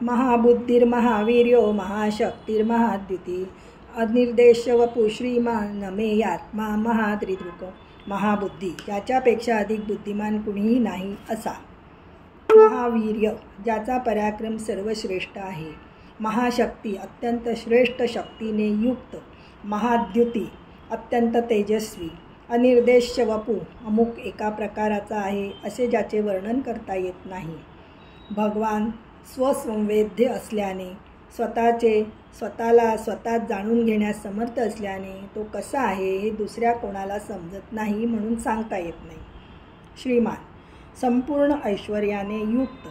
महाबुद्धिर्महावीर्यो महाशक्तिर्महाद्युती अनिर्देश वपु श्रीमान नमेयात्मा महात्रिदृक. महाबुद्धी, ज्याच्यापेक्षा अधिक बुद्धिमान कुणीही नाही असा. महावीर्य, ज्याचा पराक्रम सर्वश्रेष्ठ आहे. महाशक्ती, अत्यंत श्रेष्ठ शक्तीने युक्त. महाद्युती, अत्यंत तेजस्वी. अनिर्देश वपु, अमुक एका प्रकाराचा आहे असे ज्याचे वर्णन करता येत नाही. भगवान स्वसंवेद्य असल्याने, स्वतःला स्वतःच जाणून घेण्यास समर्थ असल्याने तो कसा आहे हे दुसऱ्या कोणाला समजत नाही, म्हणून सांगता येत नाही. श्रीमान, संपूर्ण ऐश्वर्याने युक्त.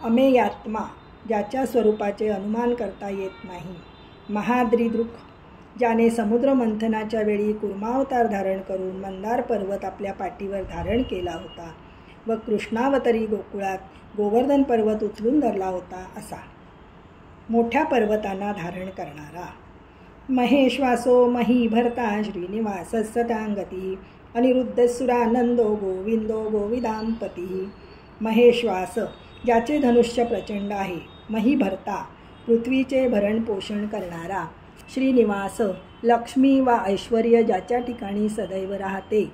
अमेयात्मा, ज्याच्या स्वरूपाचे अनुमान करता येत नाही. महाद्रिदृक, ज्याने समुद्र मंथनाच्या वेळी कूर्मावतार धारण करून मंदार पर्वत आपल्या पाठीवर धारण केला होता व कृष्णावतरी गोकुळात गोवर्धन पर्वत उचलून धरला होता असा. मोठ्या पर्वतांना धारण करणारा. महेश्वासो मही भरता श्रीनिवास सतांगती अनिरुद्धसुरानंदो गोविंदो गोविदांपती. महेश्वास, ज्याचे धनुष्य प्रचंड आहे. महीभरता, पृथ्वीचे भरण पोषण करणारा. श्रीनिवास, लक्ष्मी वा ऐश्वर्य ज्याच्या ठिकाणी सदैव राहते.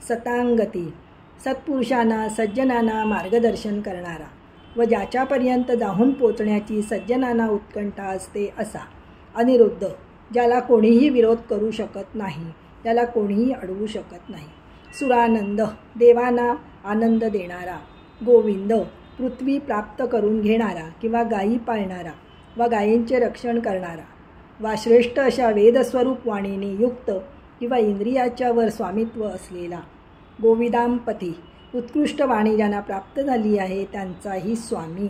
सतांगती, सत्पुरुषांना सज्जनांना मार्गदर्शन करणारा व ज्याच्यापर्यंत जाऊन पोचण्याची सज्जनांना उत्कंठा असते असा. अनिरुद्ध, ज्याला कोणीही विरोध करू शकत नाही, त्याला कोणीही अडवू शकत नाही. सुरानंद, देवांना आनंद देणारा. गोविंद, पृथ्वी प्राप्त करून घेणारा किंवा गायी पाळणारा व गायींचे रक्षण करणारा वा श्रेष्ठ अशा वेदस्वरूप वाणीने युक्त किंवा इंद्रियाच्या वर स्वामित्व असलेला. गोविदांपती, उत्कृष्ट वाणी ज्यांना प्राप्त झाली आहे त्यांचाही स्वामी.